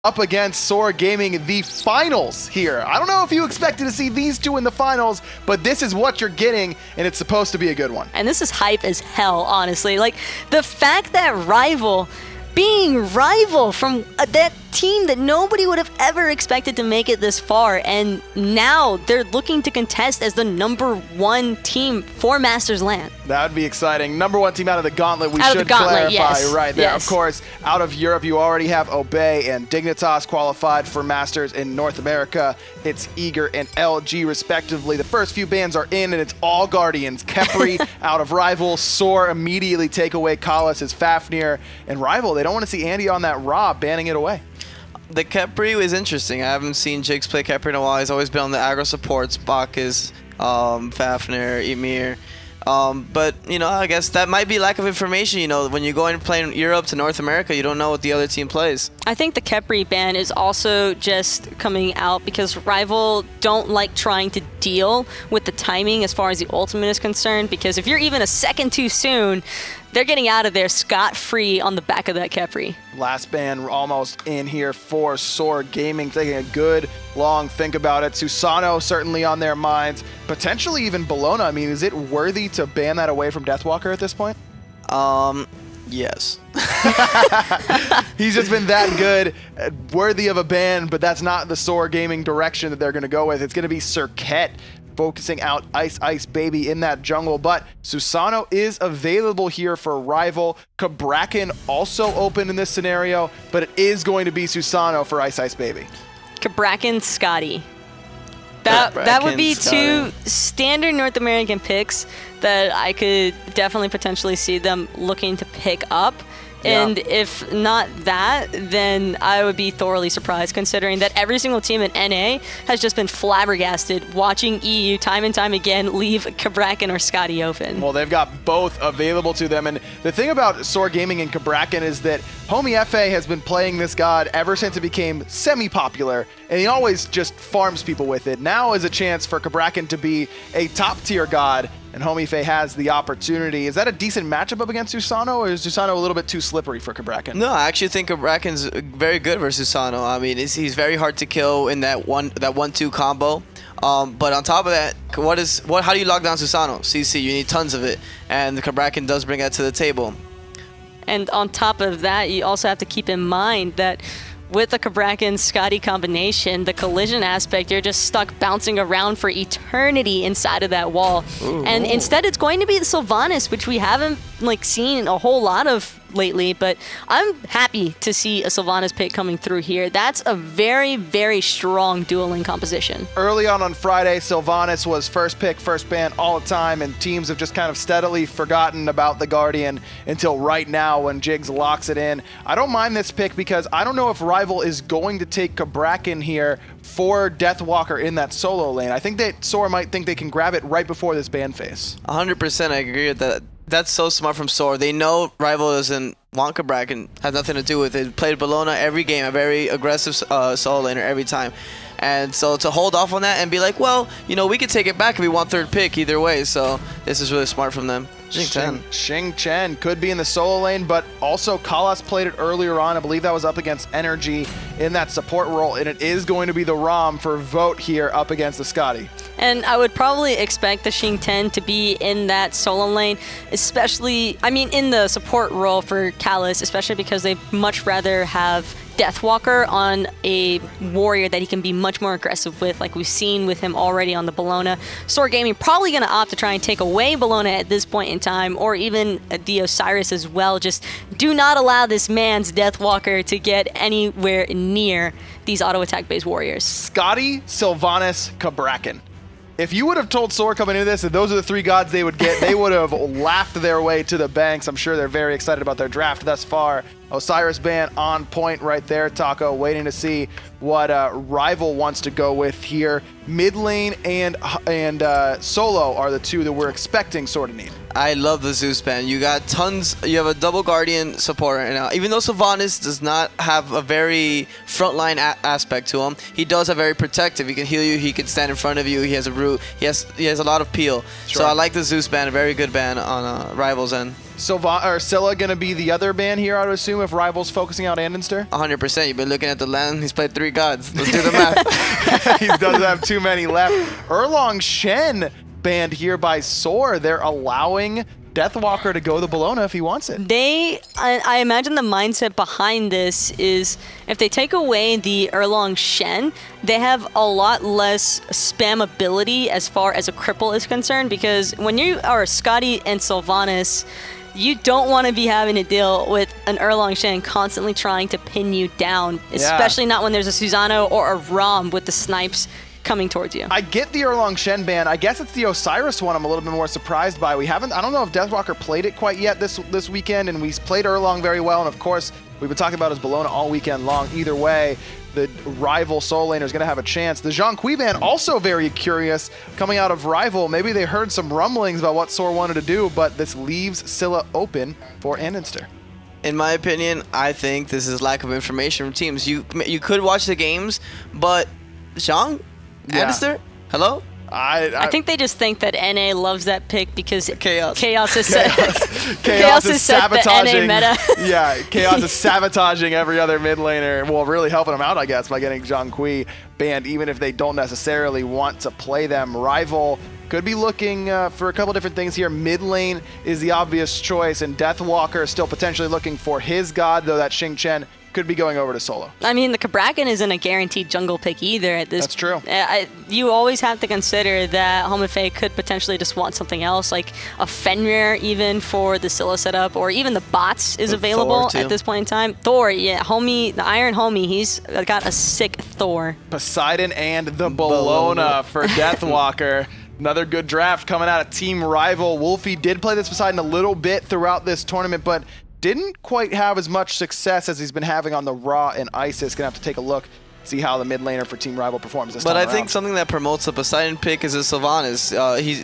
up against SoaR Gaming, the finals here. I don't know if you expected to see these two in the finals, but this is what you're getting, and it's supposed to be a good one. And this is hype as hell, honestly. Like, the fact that Rival, being Rival from that team that nobody would have ever expected to make it this far, and now they're looking to contest as the #1 team for Masters LAN. That would be exciting. #1 team out of the Gauntlet, we should Gauntlet, clarify yes. right there. Yes. Of course, out of Europe, you already have Obey and Dignitas qualified for Masters. In North America, it's Eager and LG respectively. The first few bans are in, and it's all Guardians. Khepri out of Rival. SoaR immediately take away Kalas as Fafnir. And Rival, they don't want to see Andy on that Raw, banning it away. The Khepri is interesting. I haven't seen Jigs play Khepri in a while. He's always been on the aggro supports, Bacchus, Fafnir, Emir. But, you know, I guess that might be lack of information. You know, when you go and play in Europe to North America, you don't know what the other team plays. I think the Khepri ban is also just coming out because Rival don't like trying to deal with the timing as far as the ultimate is concerned, because if you're even a second too soon, they're getting out of there scot-free on the back of that Khepri. Last ban almost in here for SoaR Gaming, taking a good long think about it. Susano certainly on their minds, potentially even Bologna. I mean, is it worthy to ban that away from Deathwalker at this point? Yes. He's just been that good, worthy of a ban, but that's not the SoaR Gaming direction that they're going to go with. It's going to be Cirquet focusing out Ice Baby in that jungle, but Susano is available here for Rival. Cabrakan also open in this scenario, but it is going to be Susano for Ice Baby. Cabrakan, Scotty. That would be two standard North American picks that I could definitely potentially see them looking to pick up. Yeah. And if not that, then I would be thoroughly surprised, considering that every single team in NA has just been flabbergasted watching EU time and time again leave Cabrakan or Scotty open. Well, they've got both available to them. And the thing about SoaR Gaming and Cabrakan is that Homie FA has been playing this god ever since it became semi-popular, and he always just farms people with it. Now is a chance for Cabrakan to be a top-tier god, and Homie Faye has the opportunity. Is that a decent matchup up against Susano, or is Susano a little bit too slippery for Cabrakan? No, I actually think Cabrakan's very good versus Susano. I mean, he's very hard to kill in that 1-2 combo. But on top of that, how do you lock down Susano? CC, you need tons of it, and the Cabrakan does bring that to the table. And on top of that, you also have to keep in mind that with the Cabrakan-Scotty combination, the collision aspect, you're just stuck bouncing around for eternity inside of that wall. Ooh. And instead, it's going to be the Sylvanas, which we haven't seen a whole lot of lately, but I'm happy to see a Sylvanas pick coming through here. That's a very, very strong dueling composition. Early on Friday, Sylvanas was first pick, first ban all the time, and teams have just kind of steadily forgotten about the Guardian until right now when Jigs locks it in. I don't mind this pick because I don't know if Rival is going to take Cabrakan here for Deathwalker in that solo lane. I think that SoaR might think they can grab it right before this ban phase. 100%, I agree with that. That's so smart from SoaR. They know Rival doesn't want Cabrakan, has nothing to do with it. Played Bologna every game, a very aggressive solo laner every time. And so to hold off on that and be like, well, you know, we could take it back if we want third pick either way. So this is really smart from them. Xing Chen could be in the solo lane, but also Kalas played it earlier on. I believe that was up against Energy in that support role, and it is going to be the ROM for Vote here up against the Scotty. And I would probably expect the Xing Chen to be in that solo lane, especially, I mean, in the support role for Kalas, especially because they'd much rather have Deathwalker on a warrior that he can be much more aggressive with, like we've seen with him already on the Bologna. SoaR Gaming probably going to opt to try and take away Bologna at this point in time, or even the Osiris as well. Just do not allow this man's Deathwalker to get anywhere near these auto attack based warriors. Scotty, Sylvanas, Cabrakan. If you would have told SoaR coming into this that those are the three gods they would get, they would have laughed their way to the banks. I'm sure they're very excited about their draft thus far. Osiris ban on point right there, Taco, waiting to see what Rival wants to go with here. Mid lane and solo are the two that we're expecting SoaR to need. I love the Zeus ban. You got tons. You have a double Guardian support right now. Even though Sylvanas does not have a very frontline aspect to him, he does have very protective. He can heal you. He can stand in front of you. He has a root. He has a lot of peel. Sure. So I like the Zeus ban. A very good ban on Rival's end. Scylla going to be the other ban here, I would assume, if Rival's focusing out Andenster? 100%. You've been looking at the land. He's played 3 gods. Let's do the math. He doesn't have too many left. Erlong Shen banned here by SoaR. They're allowing Deathwalker to go the Bologna if he wants it. I imagine the mindset behind this is if they take away the Erlong Shen, they have a lot less spammability as far as a cripple is concerned, because when you are Scotty and Sylvanas, you don't want to be having to deal with an Erlong Shen constantly trying to pin you down, especially not when there's a Susano or a Rom with the snipes coming towards you. I get the Erlong Shen ban. I guess it's the Osiris one I'm a little bit more surprised by. I don't know if Deathwalker played it quite yet this weekend, and we played Erlong very well, and of course, we've been talking about his Bologna all weekend long. Either way, the rival Soul Laner is going to have a chance. The Zhang Kui ban also very curious coming out of Rival. Maybe they heard some rumblings about what SoaR wanted to do, but this leaves Scylla open for Andenster. In my opinion, I think this is lack of information from teams. You could watch the games, but Zhang? Andenster? Hello? I think they just think that NA loves that pick because Chaos is Chaos is sabotaging. The NA meta. Yeah, Chaos is sabotaging every other mid laner. Well, really helping them out, I guess, by getting Zhang Kui banned, even if they don't necessarily want to play them. Rival could be looking for a couple different things here. Mid lane is the obvious choice, and Deathwalker is still potentially looking for his god, though that Xing Chen could be going over to solo. I mean, the Cabrakan isn't a guaranteed jungle pick either at this. That's true. You always have to consider that Homefei could potentially just want something else, like a Fenrir even for the Scylla setup, or even the bots is available at this point in time. Thor, yeah, homie, the Iron Homie, he's got a sick Thor. Poseidon and the Bologna for Deathwalker. Another good draft coming out of Team Rival. Wolfie did play this Poseidon a little bit throughout this tournament, but didn't quite have as much success as he's been having on the Raw and Isis. Gonna have to take a look, see how the mid laner for Team Rival performs this time around. Think something that promotes the Poseidon pick is a Sylvanas.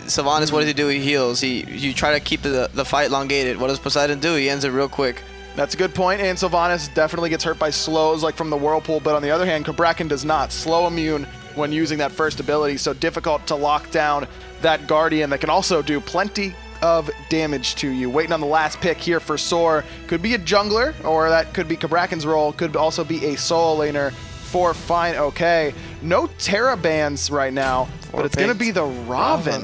Sylvanas, what does he do? He heals. You try to keep the fight elongated. What does Poseidon do? He ends it real quick. That's a good point, and Sylvanas definitely gets hurt by slows like from the Whirlpool, but on the other hand, Cabrakan does not. Slow immune when using that first ability, so difficult to lock down that Guardian that can also do plenty of damage to you. Waiting on the last pick here for SoaR. Could be a jungler, or that could be Cabrakan's role. Could also be a solo laner for Fine OK. No Terra bans right now, but it's going to be the Raven.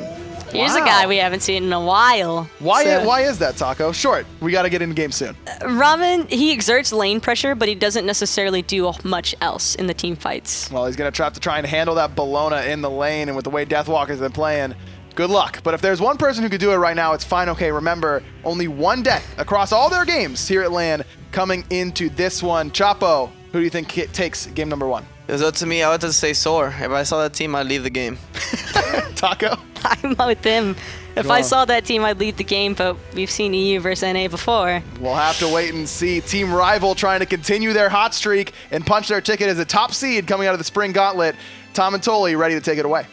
Here's a guy we haven't seen in a while. Why is that, Taco? Short. We got to get into game soon. Raven, he exerts lane pressure, but he doesn't necessarily do much else in the team fights. Well, he's going to have to try and handle that Bologna in the lane, and with the way Deathwalker's been playing, good luck. But if there's one person who could do it right now, it's Fine OK. Remember, only one death across all their games here at LAN coming into this one. Chapo, who do you think takes game number 1? It was up to me. I would just say SoaR. If I saw that team, I'd leave the game. Taco? I'm with him. If I saw that team, I'd leave the game, but we've seen EU versus NA before. We'll have to wait and see. Team Rival trying to continue their hot streak and punch their ticket as a top seed coming out of the Spring Gauntlet. Tom and Toli ready to take it away.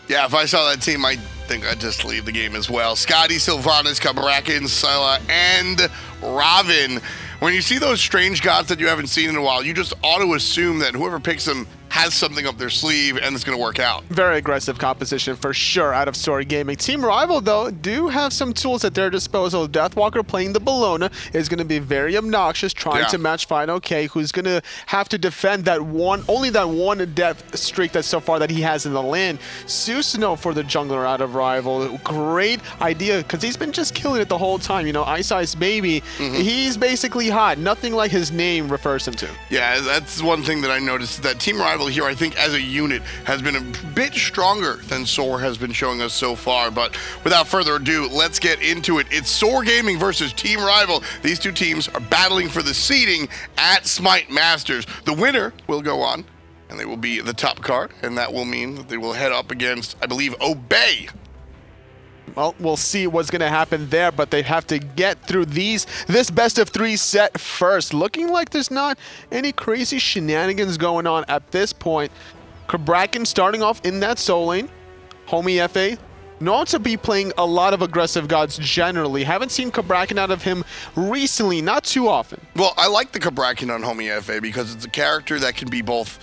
Yeah, if I saw that team, I think I'd just leave the game as well. Scotty, Sylvanas, Cabrakan, Scylla, and Raven. When you see those strange gods that you haven't seen in a while, you just auto-assume that whoever picks them has something up their sleeve and it's going to work out. Very aggressive composition for sure out of SoaR Gaming. Team Rival, though, do have some tools at their disposal. Deathwalker playing the Bologna is going to be very obnoxious, trying to match Fine OK, who's going to have to defend that only that one death streak that so far that he has in the lane. Susano for the jungler out of Rival. Great idea, because he's been just killing it the whole time. You know, Ice Baby, he's basically hot. Nothing like his name refers him to. Yeah, that's one thing that I noticed, that Team Rival here, I think, as a unit, has been a bit stronger than SoaR has been showing us so far. But without further ado, let's get into it. It's SoaR Gaming versus Team Rival. These two teams are battling for the seeding at SMITE Masters. The winner will go on, and they will be the top card, and that will mean that they will head up against, I believe, Obey. Well, we'll see what's going to happen there, but they have to get through this best of 3 set first. Looking like there's not any crazy shenanigans going on at this point. Cabrakan starting off in that soul lane. Homie FA known to be playing a lot of aggressive gods generally. Haven't seen Cabrakan out of him recently, not too often. Well, I like the Cabrakan on Homie FA because it's a character that can be both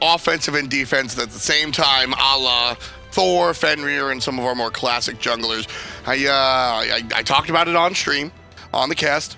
offensive and defensive at the same time, a la Thor, Fenrir, and some of our more classic junglers. I talked about it on stream. on the cast,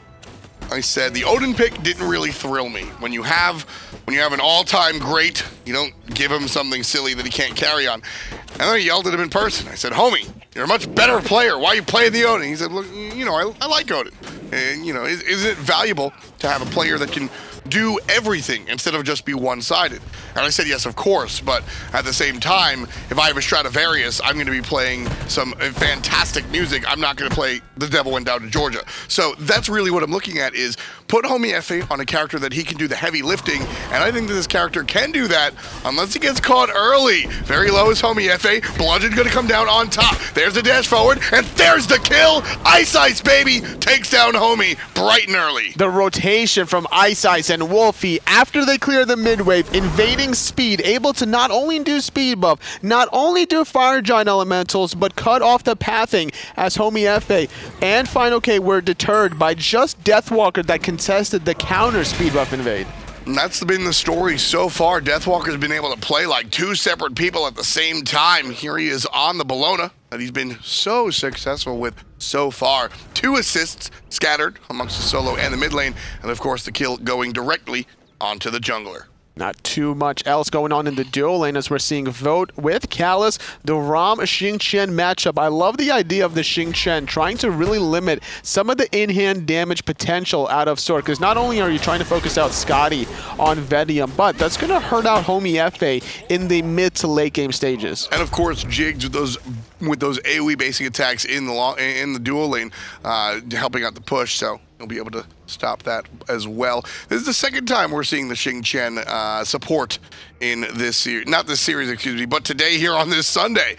I said the Odin pick didn't really thrill me. When you have an all-time great, you don't give him something silly that he can't carry on. And then I yelled at him in person. I said, homie, you're a much better player. Why are you playing the Odin? He said, look, you know, I like Odin. And, you know, isn't it valuable to have a player that can do everything instead of just be one-sided? And I said, yes, of course, but at the same time, if I have a Stradivarius, I'm going to be playing some fantastic music. I'm not going to play The Devil Went Down to Georgia. So that's really what I'm looking at, is put Homie Efe on a character that he can do the heavy lifting, and I think that this character can do that unless he gets caught early. Very low is Homie Efe. Bludgeon's going to come down on top. There's the dash forward, and there's the kill. Ice, baby, takes down Homie bright and early. The rotation from Ice and Wolfie after they clear the mid-wave, invading speed, able to not only do speed buff, not only do fire giant elementals, but cut off the pathing as Homie Efe and Final K were deterred by just Deathwalker that contested the counter speed buff invade. And that's been the story so far. Deathwalker's been able to play like two separate people at the same time. Here he is on the Bologna that he's been so successful with so far. 2 assists scattered amongst the solo and the mid lane, and of course the kill going directly onto the jungler. Not too much else going on in the duo lane as we're seeing Vote with Callus, the Rom Xingqian matchup. I love the idea of the Xingqian trying to really limit some of the in-hand damage potential out of SoaR, because not only are you trying to focus out Scotty on Vedium, but that's going to hurt out Homie Efe in the mid to late game stages. And of course, Jigs with those AoE basic attacks in the duo lane, helping out the push, so he'll be able to stop that as well. This is the second time we're seeing the Xingqian support in this series, not this series, excuse me, but today here on this Sunday.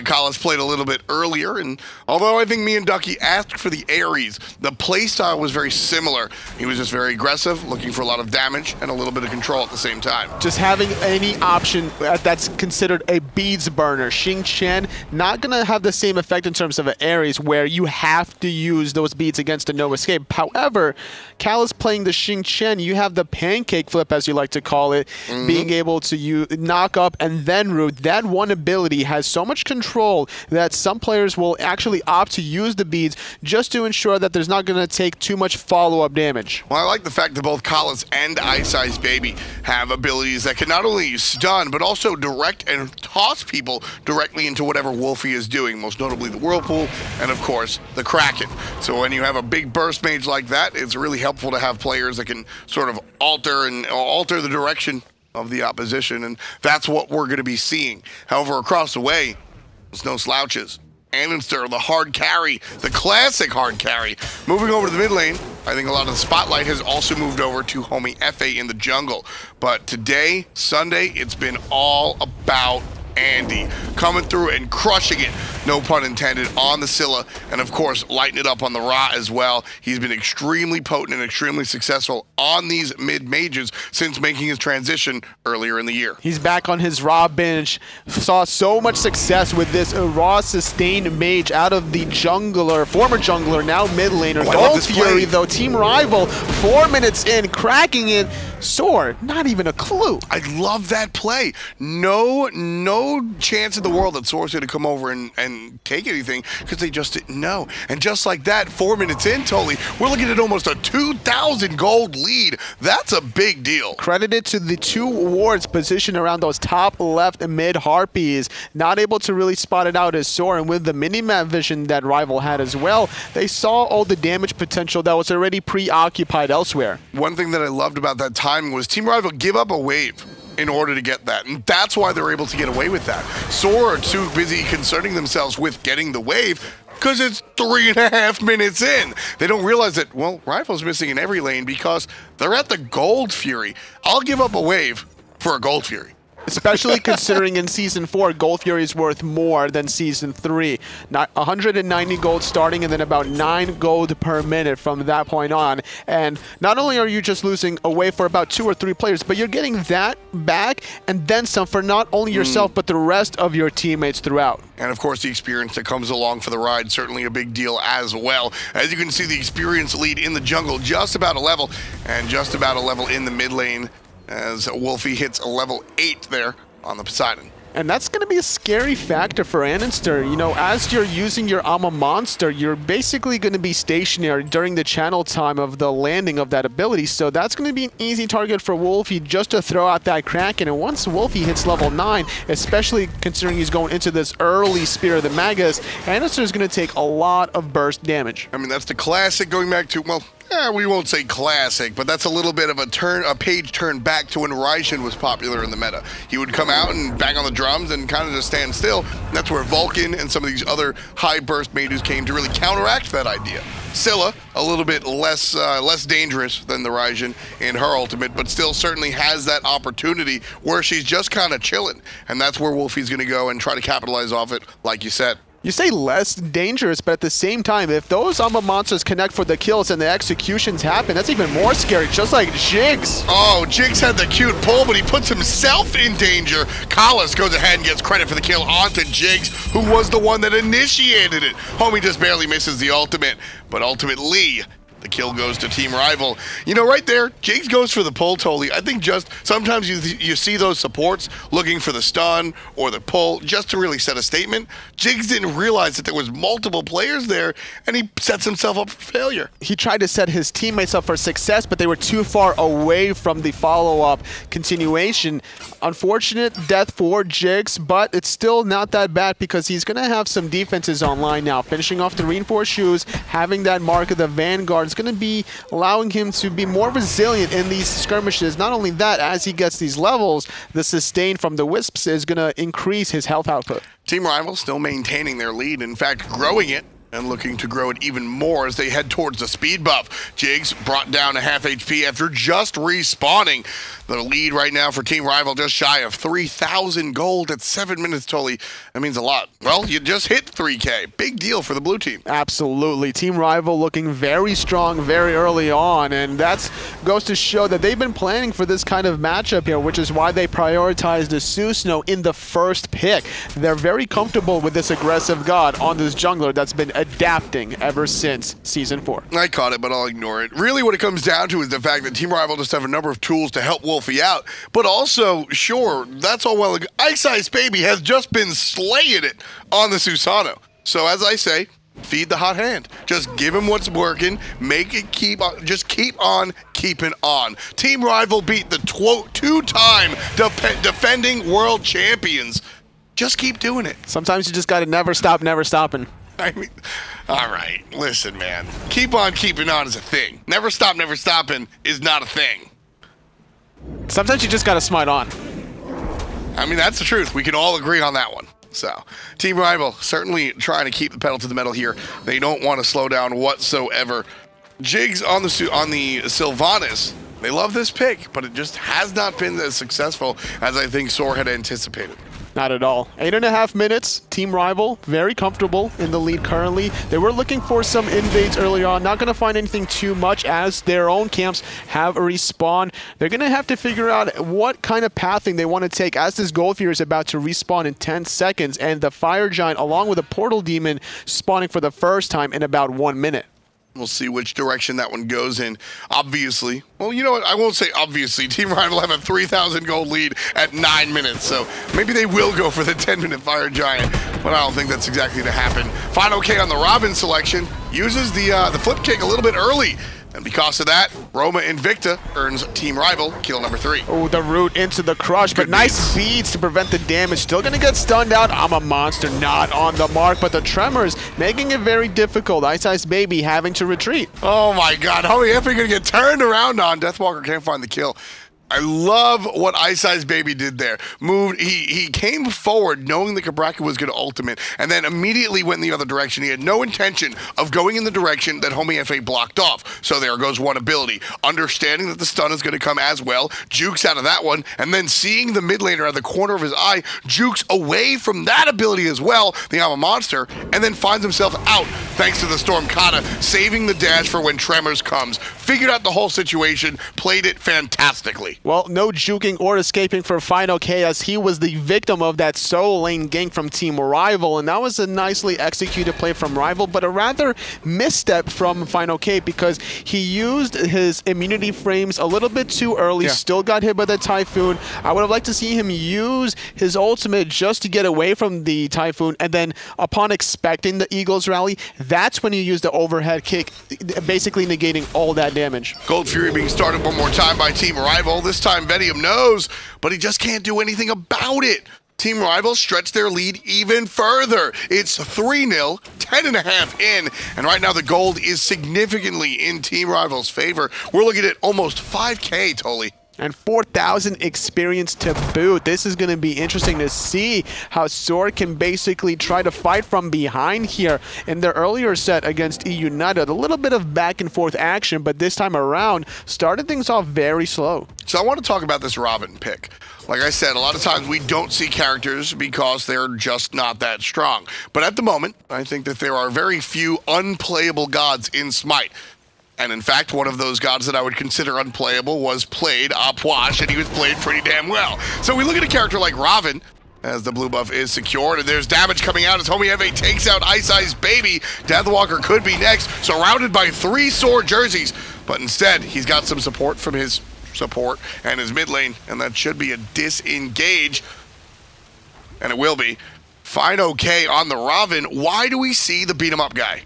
Collis played a little bit earlier, and although I think me and Ducky asked for the Ares, the playstyle was very similar. He was just very aggressive, looking for a lot of damage and a little bit of control at the same time. Just having any option that's considered a beads burner. Xingqian not going to have the same effect in terms of an Ares where you have to use those beads against a no escape. However, Callus playing the Xingqian, you have the pancake flip, as you like to call it, being able to knock up and then root. That one ability has so much control that some players will actually opt to use the beads just to ensure that there's not going to take too much follow-up damage. Well, I like the fact that both Callus and Ice Baby have abilities that can not only stun, but also direct and toss people directly into whatever Wolfie is doing, most notably the Whirlpool, and of course, the Kraken. So when you have a big burst mage like that, it's really helpful to have players that can sort of alter the direction of the opposition, and that's what we're going to be seeing. However, across the way, it's no slouches. Annenster, the hard carry, the classic hard carry. Moving over to the mid lane, I think a lot of the spotlight has also moved over to Homie Efe in the jungle. But today, Sunday, it's been all about Andy coming through and crushing it, no pun intended, on the Scylla, and of course lighting it up on the Ra as well. He's been extremely potent and extremely successful on these mid mages since making his transition earlier in the year. He's back on his Ra bench. Saw so much success with this Ra sustained mage out of the jungler, former jungler, now mid laner. Gold Fury though, Team Rival, 4 minutes in, cracking it. SoaR, not even a clue. I love that play. No chance in the world that SoaR's going to come over and take anything because they just didn't know. And just like that, 4 minutes in, Totally, we're looking at almost a 2,000 gold lead. That's a big deal. Credited to the 2 wards positioned around those top left and mid harpies. Not able to really spot it out as SoaR, and with the minimap vision that Rival had as well, they saw all the damage potential that was already preoccupied elsewhere. One thing that I loved about that timing was Team Rival give up a wave in order to get that, and that's why they're able to get away with that. SoaR are too busy concerning themselves with getting the wave because it's 3.5 minutes in. They don't realize that, well, Rival's missing in every lane because they're at the Gold Fury. I'll give up a wave for a Gold Fury. Especially considering in Season 4, Gold Fury is worth more than Season 3. Not 190 gold starting and then about 9 gold per minute from that point on. And not only are you just losing away for about 2 or 3 players, but you're getting that back and then some for not only yourself, but the rest of your teammates throughout. And of course, the experience that comes along for the ride, certainly a big deal as well. As you can see, the experience lead in the jungle just about a level, and just about a level in the mid lane, as Wolfie hits a level 8 there on the Poseidon. And that's going to be a scary factor for Annister. You know, as you're using your Alma Monster, you're basically going to be stationary during the channel time of the landing of that ability. So that's going to be an easy target for Wolfie just to throw out that Kraken. And once Wolfie hits level 9, especially considering he's going into this early Spear of the Magus, Annister is going to take a lot of burst damage. I mean, that's the classic going back to, well, we won't say classic, but that's a little bit of a page turn back to when Raijin was popular in the meta. He would come out and bang on the drums and kind of just stand still. And that's where Vulcan and some of these other high burst mages came to really counteract that idea. Scylla, a little bit less dangerous than the Raijin in her ultimate, but still certainly has that opportunity where she's just kind of chilling. And that's where Wolfie's going to go and try to capitalize off it, like you said. You say less dangerous, but at the same time, if those Alma Monsters connect for the kills and the executions happen, that's even more scary, just like Jigs. Oh, Jigs had the cute pull, but he puts himself in danger. Kalas goes ahead and gets credit for the kill onto Jigs, who was the one that initiated it. Homie just barely misses the ultimate, but ultimately, the kill goes to Team Rival. You know, right there, Jigs goes for the pull totally. I think just sometimes you see those supports looking for the stun or the pull just to really set a statement. Jigs didn't realize that there was multiple players there, and he sets himself up for failure. He tried to set his teammates up for success, but they were too far away from the follow-up continuation. Unfortunate death for Jigs, but it's still not that bad because he's going to have some defenses online now. Finishing off the reinforced shoes, having that mark of the Vanguard is going to be allowing him to be more resilient in these skirmishes. Not only that, as he gets these levels, the sustain from the Wisps is going to increase his health output. Team Rival still maintaining their lead, in fact growing it, and looking to grow it even more as they head towards the speed buff. Jigs brought down to half HP after just respawning. The lead right now for Team Rival just shy of 3,000 gold at 7 minutes, Tully. That means a lot. Well, you just hit 3K. Big deal for the blue team. Absolutely. Team Rival looking very strong very early on, and that goes to show that they've been planning for this kind of matchup here, which is why they prioritized the Susno in the first pick. They're very comfortable with this aggressive god on this jungler that's been adapting ever since Season 4. I caught it, but I'll ignore it. Really what it comes down to is the fact that Team Rival just have a number of tools to help Wolfie out, but also, sure, that's all well. Ice Baby has just been slaying it on the Susano. So as I say, feed the hot hand. Just give him what's working, make it keep on, just keep on keeping on. Team Rival beat the two-time defending world champions. Just keep doing it. Sometimes you just gotta never stop, never stopping. I mean, all right, listen, man. Keep on keeping on is a thing. Never stop, never stopping is not a thing. Sometimes you just gotta smite on. I mean, that's the truth. We can all agree on that one. So, Team Rival certainly trying to keep the pedal to the metal here. They don't want to slow down whatsoever. Jigs on the Sylvanas. They love this pick, but it just has not been as successful as I think SoaR had anticipated. Not at all. 8.5 minutes. Team Rival, very comfortable in the lead currently. They were looking for some invades early on. Not going to find anything too much as their own camps have a respawn. They're going to have to figure out what kind of pathing they want to take as this Goldfear is about to respawn in 10 seconds and the Fire Giant along with a Portal Demon spawning for the first time in about 1 minute. We'll see which direction that one goes in. Obviously, well, you know what? I won't say obviously. Team Rival have a 3,000 gold lead at 9 minutes, so maybe they will go for the 10-minute Fire Giant, but I don't think that's exactly to happen. Final K on the Robin selection. Uses the flip kick a little bit early. And because of that, Roma Invicta earns Team Rival kill number 3. Oh, the root into the crush, but nice beads to prevent the damage. Still going to get stunned out. I'm a monster, not on the mark, but the tremors making it very difficult. Ice Baby having to retreat. Oh my god, how are we ever going to get turned around on? Deathwalker can't find the kill. I love what Ice Baby did there. Moved, he came forward knowing the Cabrakan was going to ultimate, and then immediately went in the other direction. He had no intention of going in the direction that Homie FA blocked off. So there goes one ability. Understanding that the stun is going to come as well, jukes out of that one, and then seeing the mid laner at the corner of his eye, jukes away from that ability as well, the Alma Monster, and then finds himself out thanks to the Storm Kata, saving the dash for when Tremors comes. Figured out the whole situation, played it fantastically. Homi. Well, no juking or escaping for Final K, as he was the victim of that solo lane gank from Team Rival, and that was a nicely executed play from Rival, but a rather misstep from Final K because he used his immunity frames a little bit too early, still got hit by the Typhoon. I would have liked to see him use his ultimate just to get away from the Typhoon, and then upon expecting the Eagles rally, that's when you use the overhead kick, basically negating all that damage. Gold Fury being started one more time by Team Rival. This time Vedium knows, but he just can't do anything about it. Team Rival stretched their lead even further. It's 3-0, 10.5 in, and right now the gold is significantly in Team Rival's favor. We're looking at almost 5K, Toli. And 4,000 experience to boot. This is going to be interesting to see how SoaR can basically try to fight from behind here. In their earlier set against United, a little bit of back and forth action, but this time around, started things off very slow. So I want to talk about this Robin pick. Like I said, a lot of times we don't see characters because they're just not that strong. But at the moment, I think that there are very few unplayable gods in SMITE. And in fact, one of those gods that I would consider unplayable was played Apwash, and he was played pretty damn well. So we look at a character like Robin, as the blue buff is secured, and there's damage coming out as Homie Eve takes out Ice Baby. Deathwalker could be next, surrounded by 3 SoaR jerseys, but instead, he's got some support from his support and his mid lane, and that should be a disengage, and it will be. Final K on the Robin. Why do we see the beat 'em up guy?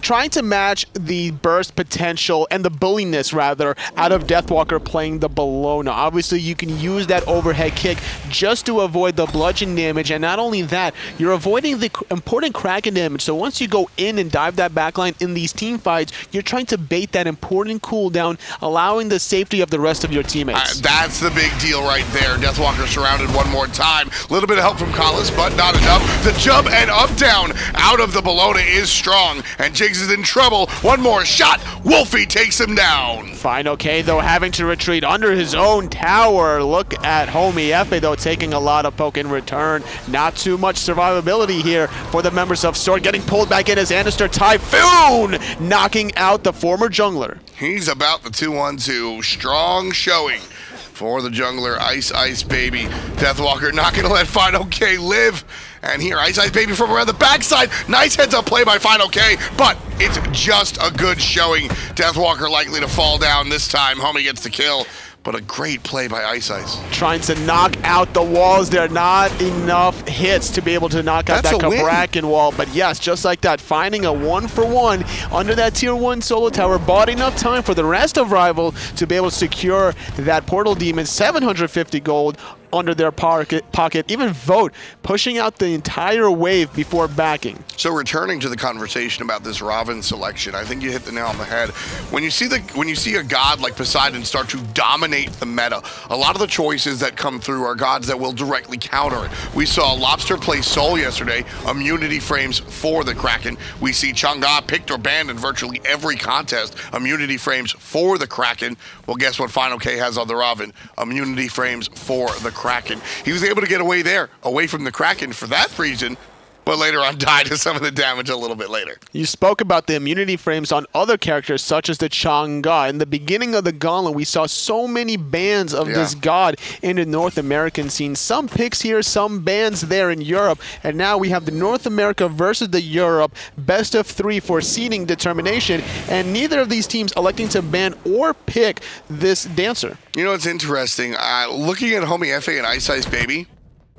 Trying to match the burst potential and the bulliness, rather, out of Deathwalker playing the Bologna. Obviously, you can use that overhead kick just to avoid the bludgeon damage, and not only that, you're avoiding the important Kraken damage. So once you go in and dive that backline in these team fights, you're trying to bait that important cooldown, allowing the safety of the rest of your teammates. That's the big deal right there. Deathwalker surrounded one more time. A little bit of help from Collis, but not enough. The jump and up down out of the Bologna is strong, and Jigs is in trouble. One more shot. Wolfie takes him down. Final K, though, having to retreat under his own tower. Look at Homie Efe, though, taking a lot of poke in return. Not too much survivability here for the members of SoaR. Getting pulled back in as Anister Typhoon knocking out the former jungler. He's about the 2-1-2. Strong showing for the jungler, Ice Baby. Deathwalker not going to let Final K live. And here, Ice Baby from around the backside. Nice heads-up play by Final K, but it's just a good showing. Deathwalker likely to fall down this time. Homie gets the kill, but a great play by Ice. Trying to knock out the walls there. Not enough hits to be able to knock out that Cabrakan wall. But yes, just like that, finding a 1-for-1 under that tier 1 solo tower. Bought enough time for the rest of Rival to be able to secure that Portal Demon. 750 gold under their pocket. Even Vote pushing out the entire wave before backing. So returning to the conversation about this Robin selection, I think you hit the nail on the head. When you see a god like Poseidon start to dominate the meta, a lot of the choices that come through are gods that will directly counter it. We saw Lobster play Soul yesterday, immunity frames for the Kraken. We see Chang'e picked or banned in virtually every contest, immunity frames for the Kraken. Well, guess what Final K has on the Robin? Immunity frames for the Kraken. He was able to get away there, away from the Kraken for that reason, but later on died to some of the damage a little bit later. You spoke about the immunity frames on other characters such as the Chang'e. In the beginning of the Gauntlet, we saw so many bans of this god in the North American scene. Some picks here, some bans there in Europe, and now we have the North America versus the Europe best of 3 for seeding determination, and neither of these teams electing to ban or pick this dancer. You know, it's interesting. Looking at Homie Efe and Ice Baby,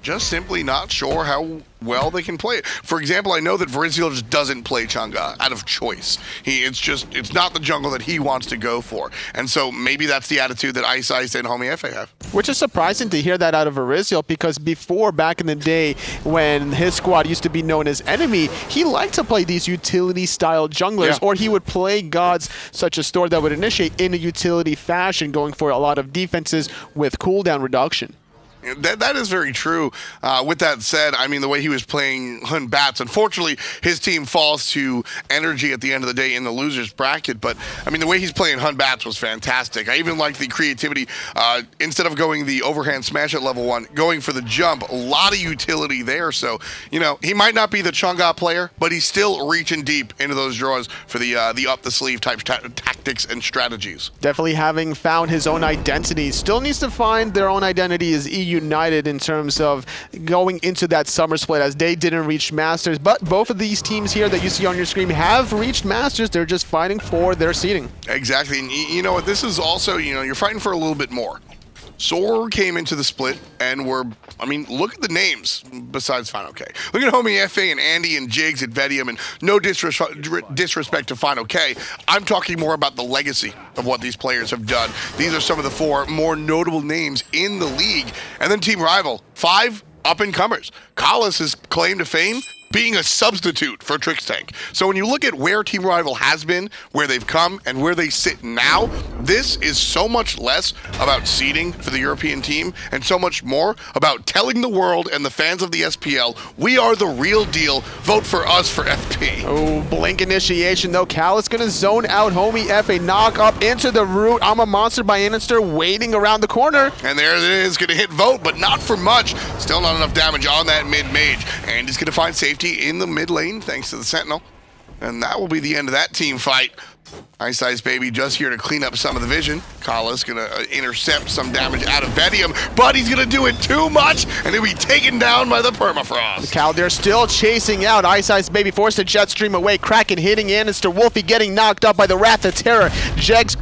just simply not sure how well they can play it. For example, I know that Viriziel just doesn't play Chang'e out of choice. It's not the jungle that he wants to go for. And so maybe that's the attitude that Ice and Homie Efe have. Which is surprising to hear that out of Viriziel, because before, back in the day, when his squad used to be known as Enemy, he liked to play these utility-style junglers, or he would play gods such as Thor that would initiate in a utility fashion, going for a lot of defenses with cooldown reduction. That is very true. With that said, I mean, the way he was playing Hun Bats, unfortunately, his team falls to Energy at the end of the day in the loser's bracket. But, I mean, the way he's playing Hun Bats was fantastic. I even liked the creativity. Instead of going the overhand smash at level 1, going for the jump, a lot of utility there. So, you know, he might not be the Chang'e player, but he's still reaching deep into those draws for the up-the-sleeve type tactics and strategies. Definitely having found his own identity. Still needs to find their own identity as E United in terms of going into that summer split, as they didn't reach Masters. But both of these teams here that you see on your screen have reached Masters. They're just fighting for their seeding. Exactly. And you know what? This is also, you know, you're fighting for a little bit more. SoaR came into the split and I mean, look at the names besides Final K. Look at homie FA and Andy and Jigs at Vedium, and no disrespect to Final K. I'm talking more about the legacy of what these players have done. These are some of the 4 more notable names in the league. And then Team Rival, 5 up-and-comers. Kalis' claim to fame, being a substitute for Trixtank. So when you look at where Team Rival has been, where they've come, and where they sit now, this is so much less about seeding for the European team and so much more about telling the world and the fans of the SPL, we are the real deal. Vote for us for FP. Oh, blink initiation though. Cal is going to zone out homie FA, knock up into the root. I'm a monster by Inister waiting around the corner. And there it is, going to hit vote, but not for much. Still not enough damage on that mid-mage. And he's going to find safety in the mid lane thanks to the Sentinel, and that will be the end of that team fight. Ice Ice Baby just here to clean up some of the vision. Kala's gonna intercept some damage out of Vedium, but he's gonna do it too much, and he'll be taken down by the Permafrost. Cal, they're still chasing out Ice Ice Baby, forced to jet stream away. Kraken hitting Anister. Wolfie getting knocked up by the Wrath of Terror. Jigs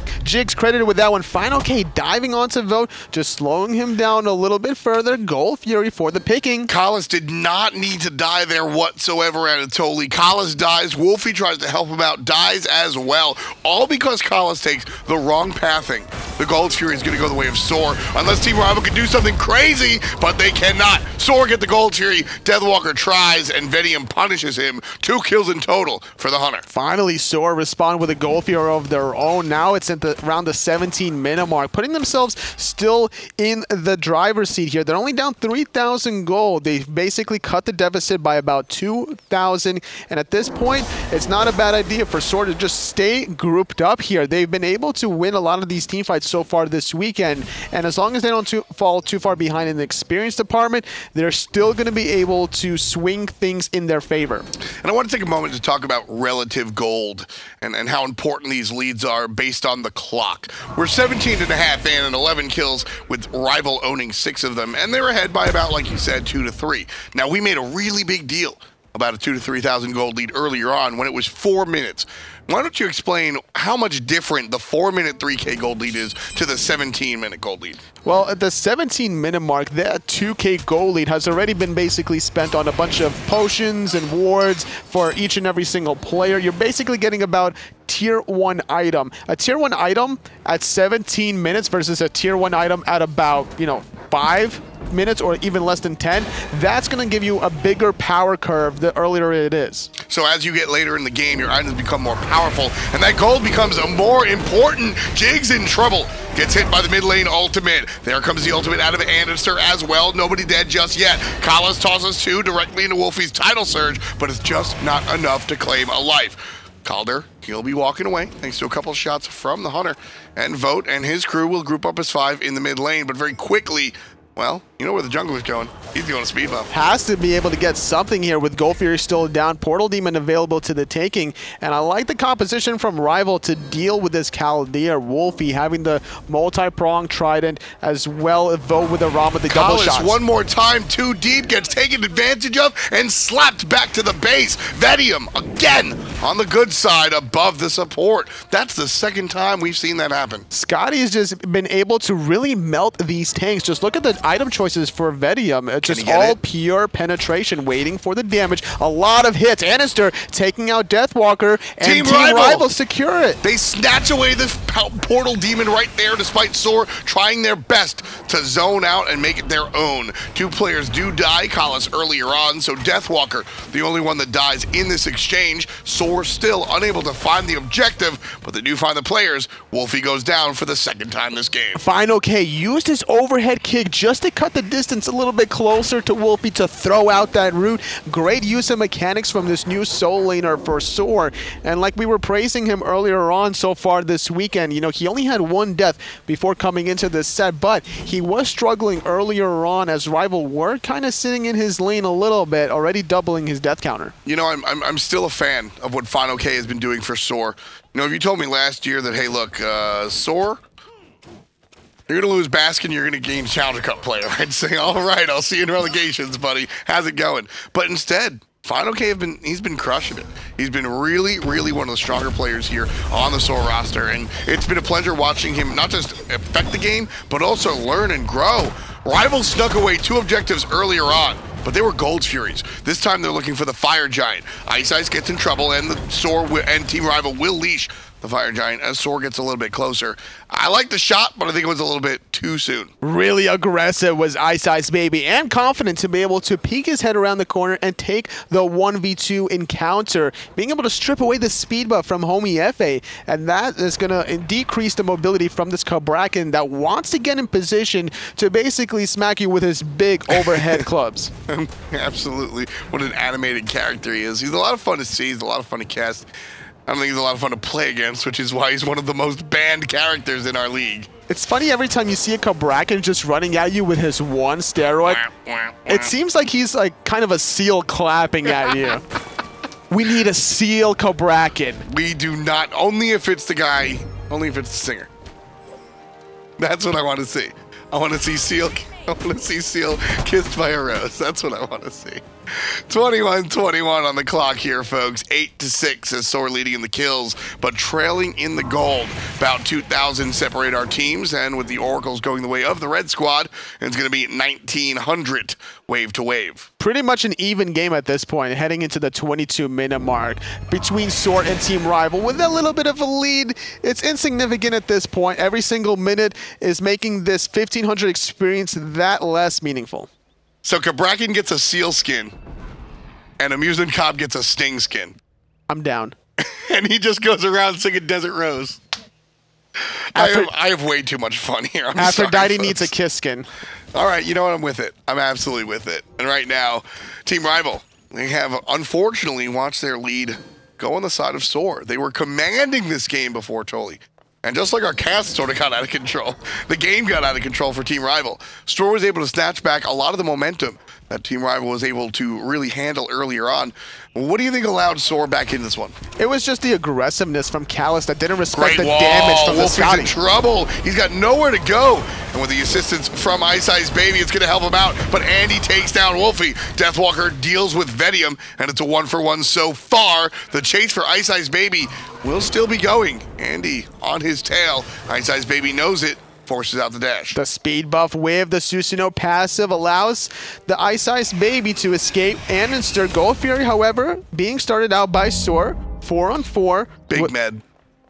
credited with that one. Final K diving onto Vote, just slowing him down a little bit further. Gold Fury for the picking. Kalas did not need to die there whatsoever, Anatoly. Kalas dies. Wolfie tries to help him out, dies as well. All because Kalas takes the wrong pathing. The Gold Fury is going to go the way of SoaR, unless Team Rival can do something crazy, but they cannot. SoaR get the Gold Fury, Deathwalker tries, and Vedium punishes him. 2 kills in total for the Hunter. Finally, SoaR respond with a Gold Fury of their own. Now it's at around the 17-minute mark, putting themselves still in the driver's seat here. They're only down 3,000 gold. They've basically cut the deficit by about 2,000, and at this point, it's not a bad idea for SoaR to just stay grouped up here. They've been able to win a lot of these team fights so far this weekend, and as long as they don't fall too far behind in the experience department, they're still going to be able to swing things in their favor. And I want to take a moment to talk about relative gold and how important these leads are based on the clock. We're 17 and a half in and 11 kills with Rival owning 6 of them, and they're ahead by about, like you said, 2 to 3. Now, we made a really big deal about a 2,000 to 3,000 gold lead earlier on when it was 4 minutes. Why don't you explain how much different the 4-minute 3K gold lead is to the 17-minute gold lead? Well, at the 17-minute mark, that 2K gold lead has already been basically spent on a bunch of potions and wards for each and every single player. You're basically getting about tier 1 item. A tier 1 item at 17 minutes versus a tier 1 item at about, 5 minutes or even less than 10, that's going to give you a bigger power curve the earlier it is. So as you get later in the game, your items become more powerful, and that gold becomes a more important. Jigs in trouble. Gets hit by the mid lane ultimate. There comes the ultimate out of Anister as well. Nobody dead just yet. Kalas tosses 2 directly into Wolfie's tidal surge, but it's just not enough to claim a life. Calder, he'll be walking away thanks to a couple shots from the Hunter. And Vote and his crew will group up as 5 in the mid lane, but very quickly, well, you know where the jungle is going. He's going to speed buff. Has to be able to get something here with Gold Fury still down, Portal Demon available to the taking, and I like the composition from Rival to deal with this Chaldear. Wolfie having the multi-pronged trident as well as Vote with the Ram with the double shots. One more time, too deep, gets taken advantage of and slapped back to the base. Vedium, again, on the good side above the support. That's the second time we've seen that happen. Scotty has just been able to really melt these tanks. Just look at the item choices for Vedium. It's just all pure penetration, waiting for the damage. A lot of hits. Anister taking out Deathwalker, and Team Rival secure it. They snatch away the Portal Demon right there, despite SoaR trying their best to zone out and make it their own. 2 players do die, Kalas earlier on, so Deathwalker, the only one that dies in this exchange. SoaR SoaR still unable to find the objective, but they do find the players. Wolfie goes down for the second time this game. Final K used his overhead kick just to cut the distance a little bit closer to Wolfie to throw out that route. Great use of mechanics from this new solo laner for SoaR. And like we were praising him earlier on so far this weekend, you know, he only had one death before coming into this set, but he was struggling earlier on as Rival were kind of sitting in his lane a little bit, already doubling his death counter. You know, I'm still a fan of what Final K has been doing for SoaR. You know, if you told me last year that, hey, look, SoaR, you're going to lose Baskin, you're going to gain Challenger Cup player, I'd say, all right, I'll see you in relegations, buddy. How's it going? But instead, Final K he's been crushing it. He's been really, really one of the stronger players here on the SoaR roster, and it's been a pleasure watching him not just affect the game, but also learn and grow. Rival snuck away 2 objectives earlier on, but they were Gold's Furies. This time they're looking for the Fire Giant. Ice gets in trouble, and the SoaR and Team Rival will leash the Fire Giant as SoaR gets a little bit closer. I like the shot, but I think it was a little bit too soon. Really aggressive was Ice Baby, and confident to be able to peek his head around the corner and take the 1v2 encounter, being able to strip away the speed buff from homie FA, and that is going to decrease the mobility from this Cabrakan that wants to get in position to basically smack you with his big overhead clubs. Absolutely. What an animated character he is. He's a lot of fun to see. He's a lot of fun to cast. I don't think he's a lot of fun to play against, which is why he's one of the most banned characters in our league. It's funny every time you see a Cabrakan just running at you with his one steroid. It seems like he's like kind of a seal clapping at you. We need a seal Cabrakan. We do not. Only if it's the guy. Only if it's the singer. That's what I want to see. I want to see Seal. I want to see Seal kissed by a rose. That's what I want to see. 21-21 on the clock here, folks. 8-6 as SoaR leading in the kills, but trailing in the gold. About 2,000 separate our teams, and with the Oracles going the way of the red squad, it's going to be 1,900 wave to wave. Pretty much an even game at this point, heading into the 22-minute mark between SoaR and Team Rival. With a little bit of a lead, it's insignificant at this point. Every single minute is making this 1,500 experience that less meaningful. So Cabrakan gets a seal skin, and Amusement Cop gets a sting skin. I'm down. And he just goes around singing Desert Rose. I have way too much fun here. Aphrodite needs a kiss skin. All right, you know what? I'm with it. I'm absolutely with it. And right now, Team Rival, they have unfortunately watched their lead go on the side of SoaR. They were commanding this game before Tolly. And just like our cast sort of got out of control, the game got out of control for Team Rival. SoaR was able to snatch back a lot of the momentum that Team Rival was able to really handle earlier on. What do you think allowed SoaR back in this one? It was just the aggressiveness from Callus that didn't respect the damage from the Scotty. Wolfie's in trouble. He's got nowhere to go. And with the assistance from Ice Baby, it's going to help him out. But Andy takes down Wolfie. Deathwalker deals with Vedium, and it's a 1-for-1 so far. The chase for Ice Baby will still be going. Andy on his tail. Ice Baby knows it. Forces out the dash. The speed buff with the Susanoo passive allows the Ice Baby to escape and insert Gold Fury, however, being started out by SoaR, 4-on-4. Big med.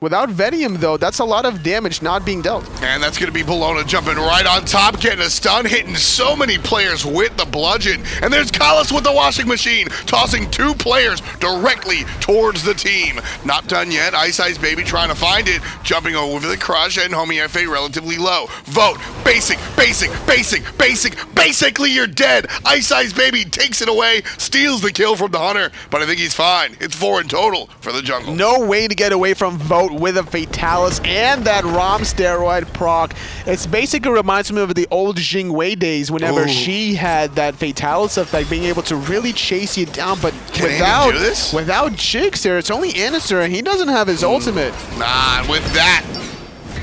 Without Vedium, though, that's a lot of damage not being dealt. And that's going to be Bologna jumping right on top, getting a stun, hitting so many players with the bludgeon. And there's Callus with the washing machine, tossing 2 players directly towards the team. Not done yet. Ice Baby trying to find it, jumping over the crush, and homie FA relatively low. Vote. Basically, you're dead. Ice Baby takes it away, steals the kill from the Hunter, but I think he's fine. It's 4 in total for the jungle. No way to get away from Vote with a Fatalis and that ROM steroid proc. It's basically reminds me of the old Jingwei days whenever she had that Fatalis effect, being able to really chase you down, but without Jixer, it's only Anister, and he doesn't have his ultimate. Nah, with that,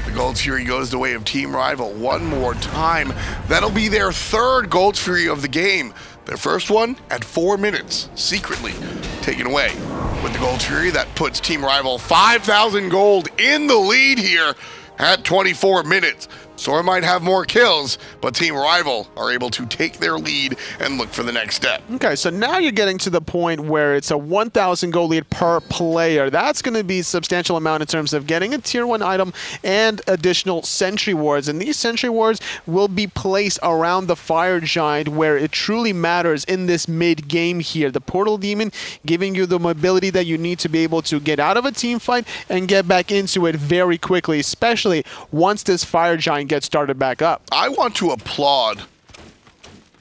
the Gold Fury goes the way of Team Rival one more time. That'll be their 3rd Gold Fury of the game. Their first one at 4 minutes, secretly taken away. With the Gold Fury, that puts Team Rival 5,000 gold in the lead here at 24 minutes. SoaR might have more kills, but Team Rival are able to take their lead and look for the next step. Okay, so now you're getting to the point where it's a 1,000 gold lead per player. That's going to be a substantial amount in terms of getting a tier 1 item and additional sentry wards. And these sentry wards will be placed around the Fire Giant where it truly matters in this mid-game here. The Portal Demon giving you the mobility that you need to be able to get out of a team fight and get back into it very quickly, especially once this Fire Giant gets started back up. I want to applaud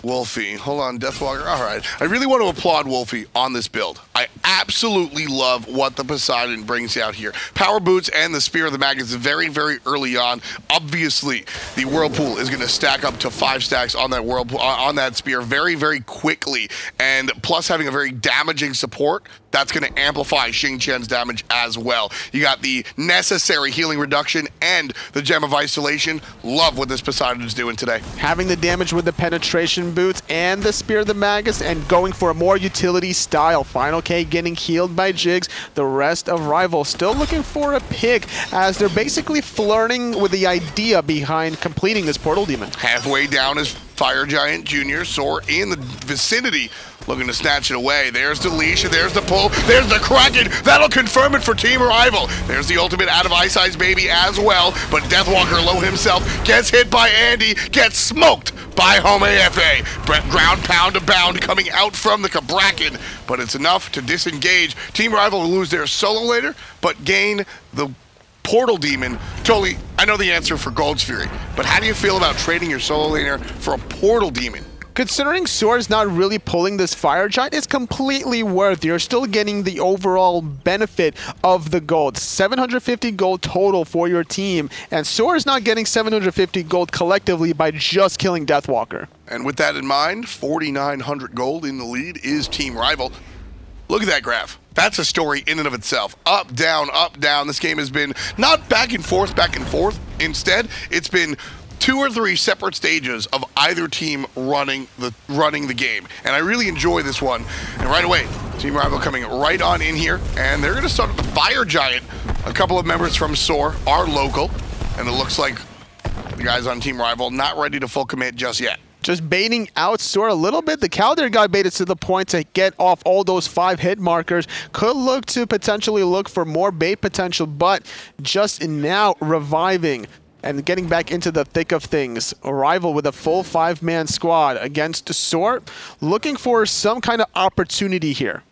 Wolfie. Hold on, Deathwalker. All right. I really want to applaud Wolfie on this build. I absolutely love what the Poseidon brings out here. Power Boots and the Spear of the Mag is very, very early on. Obviously, the Whirlpool is going to stack up to 5 stacks on that Whirlpool, on that Spear very, very quickly. And plus having a very damaging support, that's going to amplify Xing Tian's damage as well. You got the necessary healing reduction and the Gem of Isolation. Love what this Poseidon is doing today. Having the damage with the penetration boots and the Spear of the Magus and going for a more utility style. Final K getting healed by Jigs. The rest of Rival still looking for a pick as they're basically flirting with the idea behind completing this Portal Demon. Halfway down is Fire Giant Jr. SoaR in the vicinity, looking to snatch it away. There's the leash, and there's the pull, there's the Kraken. That'll confirm it for Team Rival. There's the ultimate out of Ice Ice Baby as well, but Deathwalker Low himself gets hit by Andy, gets smoked by HomeFA. Ground pound to bound coming out from the Cabrakan, but it's enough to disengage. Team Rival will lose their solo later, but gain the Portal Demon. Totally, I know the answer for Gold's Fury, but how do you feel about trading your solo laner for a Portal Demon? Considering SoaR is not really pulling this Fire Giant, it's completely worth it. You're still getting the overall benefit of the gold. 750 gold total for your team, and SoaR is not getting 750 gold collectively by just killing Deathwalker. And with that in mind, 4,900 gold in the lead is Team Rival. Look at that graph. That's a story in and of itself. Up, down, up, down. This game has been not back and forth, back and forth. Instead, it's been 2 or 3 separate stages of either team running the game. And I really enjoy this one. And right away, Team Rival coming right on in here. And they're going to start with the Fire Giant. A couple of members from SoaR are local. And it looks like the guys on Team Rival not ready to full commit just yet. Just baiting out SoaR a little bit. The Calder got baited to the point to get off all those 5 hit markers. Could look to potentially look for more bait potential, but just now reviving and getting back into the thick of things. A Rival with a full 5-man squad against SoaR, looking for some kind of opportunity here.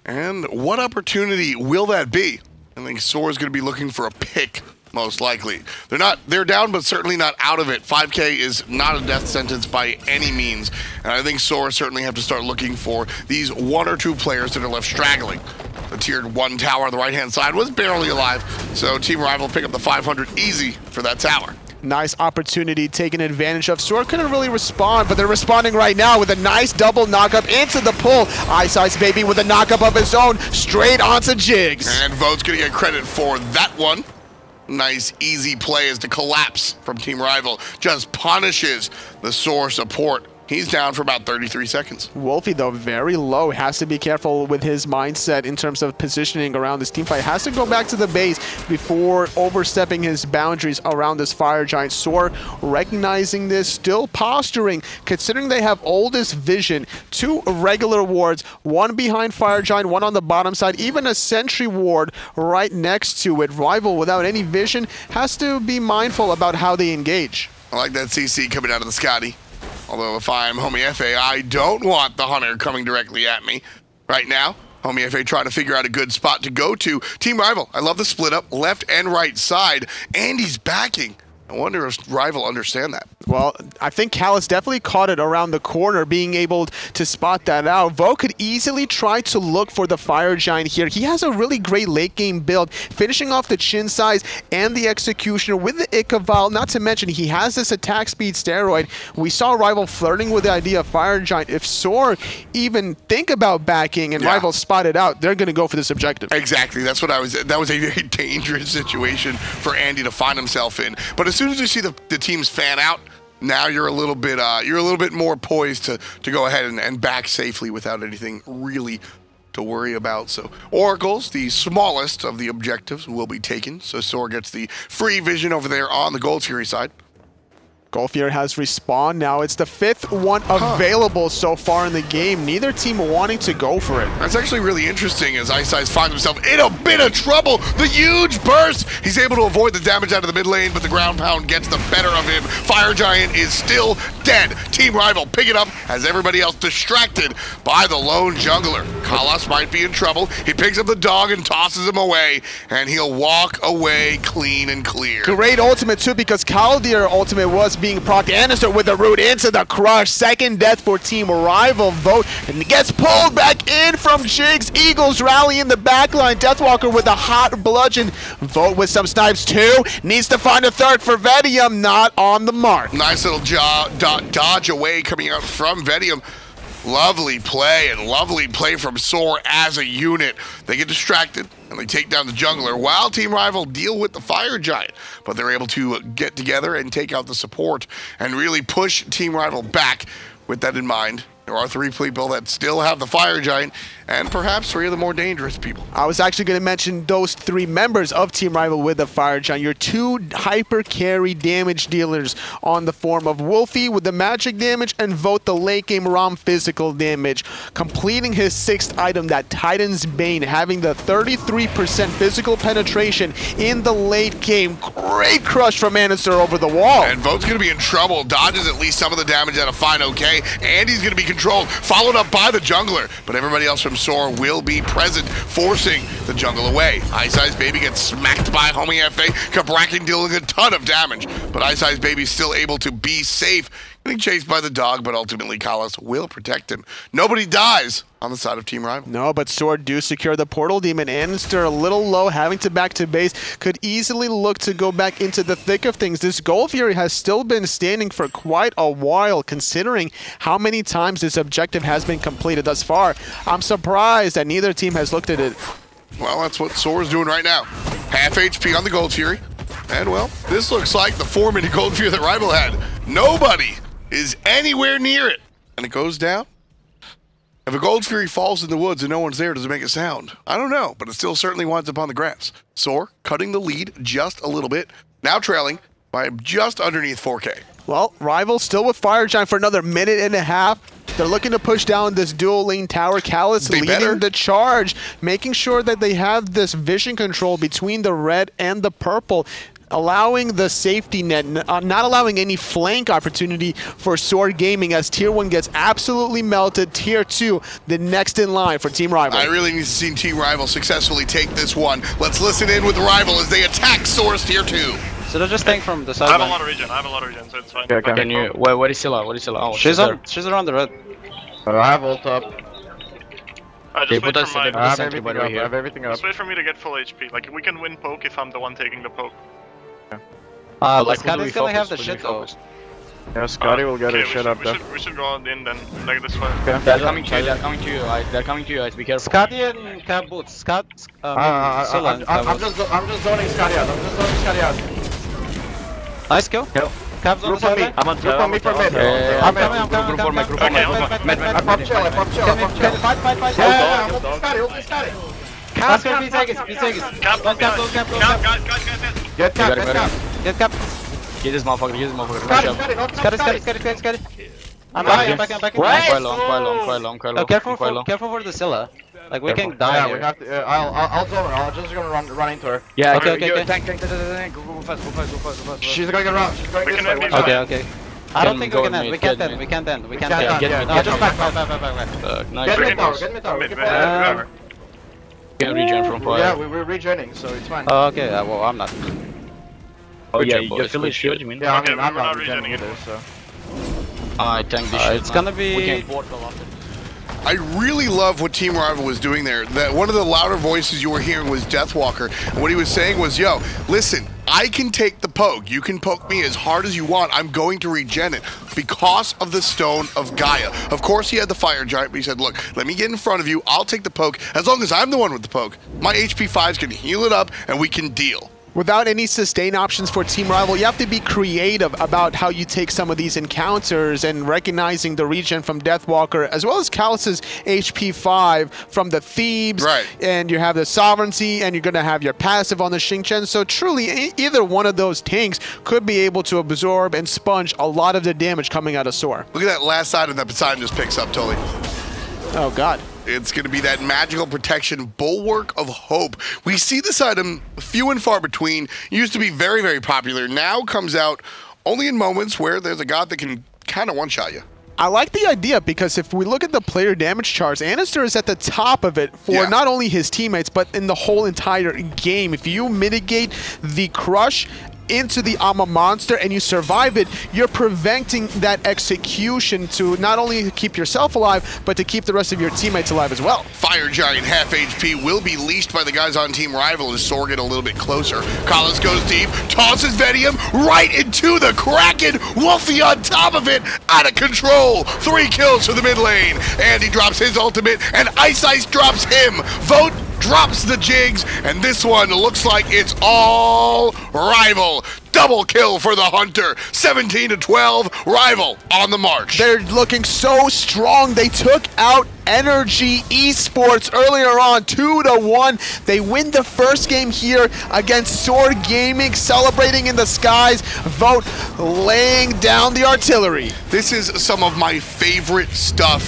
And what opportunity will that be? I think SoaR is going to be looking for a pick, most likely. They're down, but certainly not out of it. 5K is not a death sentence by any means. And I think SoaR certainly have to start looking for these 1 or 2 players that are left straggling. The tier 1 tower on the right-hand side was barely alive, so Team Rival pick up the 500 easy for that tower. Nice opportunity taking advantage of. SoaR couldn't really respond, but they're responding right now with a nice double knockup into the pull. Ice Ice Baby with a knockup of his own straight onto Jigs. And Vote's going to get credit for that one. Nice, easy play as the collapse from Team Rival just punishes the SoaR support. He's down for about 33 seconds. Wolfie, though, very low. Has to be careful with his mindset in terms of positioning around this team fight. Has to go back to the base before overstepping his boundaries around this Fire Giant. SoaR recognizing this, still posturing, considering they have oldest vision. 2 regular wards, 1 behind Fire Giant, 1 on the bottom side, even a sentry ward right next to it. Rival without any vision has to be mindful about how they engage. I like that CC coming out of the Scotty. Although if I'm HomeFA, I don't want the Hunter coming directly at me. Right now, HomeFA trying to figure out a good spot to go to. Team Rival, I love the split up, left and right side. Andy's backing. I wonder if Rival understand that. Well, I think Callus definitely caught it around the corner, being able to spot that out. Vo could easily try to look for the Fire Giant here. He has a really great late game build, finishing off the chin size and the executioner with the Ichabal. Not to mention, he has this attack speed steroid. We saw Rival flirting with the idea of Fire Giant. If SoaR even think about backing and Rival spot it out, they're going to go for this objective. Exactly. That's what that was a very dangerous situation for Andy to find himself in. But as soon as you see the teams fan out, now you're a little bit more poised to go ahead and back safely without anything really to worry about. So Oracles, the smallest of the objectives, will be taken. So SoaR gets the free vision over there on the Gold Fury side. Golfier has respawned. Now it's the 5th one available so far in the game. Neither team wanting to go for it. That's actually really interesting as Ice Ice finds himself in a bit of trouble. The huge burst. He's able to avoid the damage out of the mid lane, but the ground pound gets the better of him. Fire Giant is still dead. Team Rival pick it up as everybody else distracted by the lone jungler. Kalas might be in trouble. He picks up the dog and tosses him away, and he'll walk away clean and clear. Great ultimate too, because Kaldir ultimate was being procced. Anderson with the root into the crush. Second death for Team Rival. Vote and gets pulled back in from Jigs. Eagles rally in the backline. Deathwalker with a hot bludgeon. Vote with some snipes too. Needs to find a third for Vedium. Not on the mark. Nice little dodge away coming out from Vedium. Lovely play from SoaR as a unit. They get distracted and they take down the jungler while Team Rival deal with the Fire Giant. But they're able to get together and take out the support and really push Team Rival back. With that in mind, there are 3 people that still have the Fire Giant, and perhaps 3 of the more dangerous people. I was actually going to mention those 3 members of Team Rival with the Fire Giant. Your 2 hyper carry damage dealers on the form of Wolfie with the magic damage and Vote the late game Rom physical damage. Completing his 6th item, that Titan's Bane, having the 33% physical penetration in the late game. Great crush from Anister over the wall. And Vote's going to be in trouble. Dodges at least some of the damage out of Fine OK, and he's going to be controlled, followed up by the jungler. But everybody else from SoaR will be present, forcing the jungle away. Ice Ice Baby gets smacked by Homie FA. Cabrakan dealing a ton of damage, but Ice Ice Baby's still able to be safe. Getting chased by the dog, but ultimately Kalas will protect him. Nobody dies on the side of Team Rival. No, but SoaR do secure the portal. Demon Anister a little low, having to back to base. Could easily look to go back into the thick of things. This Golfier has still been standing for quite a while, considering how many times this objective has been completed thus far. I'm surprised that neither team has looked at it. Well, that's what SoaR's doing right now. Half HP on the Gold Fury. And, well, this looks like the 4-minute Gold Fury that Rival had. Nobody is anywhere near it. And it goes down. If a Gold Fury falls in the woods and no one's there, does it make a sound? I don't know, but it still certainly winds up on the grass. SoaR cutting the lead just a little bit. Now trailing by just underneath 4K. Well, Rival still with Fire Giant for another minute and a half. They're looking to push down this dual lane tower. Kalas leading the charge, making sure that they have this vision control between the red and the purple, allowing the safety net, not allowing any flank opportunity for SoaR Gaming as Tier 1 gets absolutely melted. Tier 2, the next in line for Team Rival. I really need to see Team Rival successfully take this one. Let's listen in with Rival as they attack SoaR's Tier 2. So they're just staying from the side. I have a lot of regen, so it's fine. Okay. Can you? What is Scylla? Oh, she's around the red. I have ult up. Just wait for my... I have everything up. Just wait for me to get full HP. Like, we can win poke if I'm the one taking the poke. Like Scotty's gonna have the shit though. Yeah, Scotty will get his shit up there. We should go in then, like this way. Okay. They're coming to you, they're coming to you, be careful. Scotty and Cap Boots. Scott, I'm just zoning Scotty out. Nice kill. Cap's on the side. I'm on me for mid. I'm coming. Group for mid. I pop chill. Fight. Yeah, Scotty. Cap's gonna be taken. Cap. Get Cap. Get this motherfucker. Scotty. I'm back. Quite long. Careful for the Scylla. Like, we can die here. We have to, I'll zone her. I'm just gonna run into her. Yeah, okay. Tank. Go fast. She's going around. She's going this way. Okay. I don't think we can end. We can't end. No, just back. Nice. Get mid tower. Can regen from fire. Yeah, we're regening, so it's fine. Oh, okay. Well, I'm not. Oh yeah, you just feel shield, you mean? Yeah, okay, I'm not regening either, so... I tank this shit. It's gonna be... We can't board the last. I really love what Team Rival was doing there. That one of the louder voices you were hearing was Deathwalker. And what he was saying was, yo, listen, I can take the poke. You can poke me as hard as you want. I'm going to regen it because of the Stone of Gaia. Of course, he had the Fire Giant, but he said, look, let me get in front of you. I'll take the poke. As long as I'm the one with the poke, my HP 5s can heal it up and we can deal. Without any sustain options for Team Rival, you have to be creative about how you take some of these encounters and recognizing the regen from Deathwalker, as well as Kalus's HP 5 from the Thebes. Right. And you have the Sovereignty, and you're going to have your passive on the Xingqian. So truly, either one of those tanks could be able to absorb and sponge a lot of the damage coming out of SoaR. Look at that last item that Poseidon just picks up, Tully. Oh, God. It's going to be that magical protection, Bulwark of Hope. We see this item few and far between. It used to be very, very popular. Now comes out only in moments where there's a god that can kind of one-shot you. I like the idea because if we look at the player damage charts, Anister is at the top of it for not only his teammates, but in the whole entire game. If you mitigate the crush into the Amma monster and you survive it, you're preventing that execution to not only keep yourself alive, but to keep the rest of your teammates alive as well. Fire Giant half HP will be leashed by the guys on Team Rival as SoaR get a little bit closer. Collins goes deep, tosses Vedium right into the Kraken. Wolfie on top of it, out of control. 3 kills for the mid lane. And he drops his ultimate, and Ice drops him. Vote drops the jigs, and this one looks like it's all Rival. Double kill for the Hunter. 17-12, Rival on the march. They're looking so strong. They took out Energy Esports earlier on, 2-1. They win the first game here against SoaR Gaming, celebrating in the skies. Vote laying down the artillery. This is some of my favorite stuff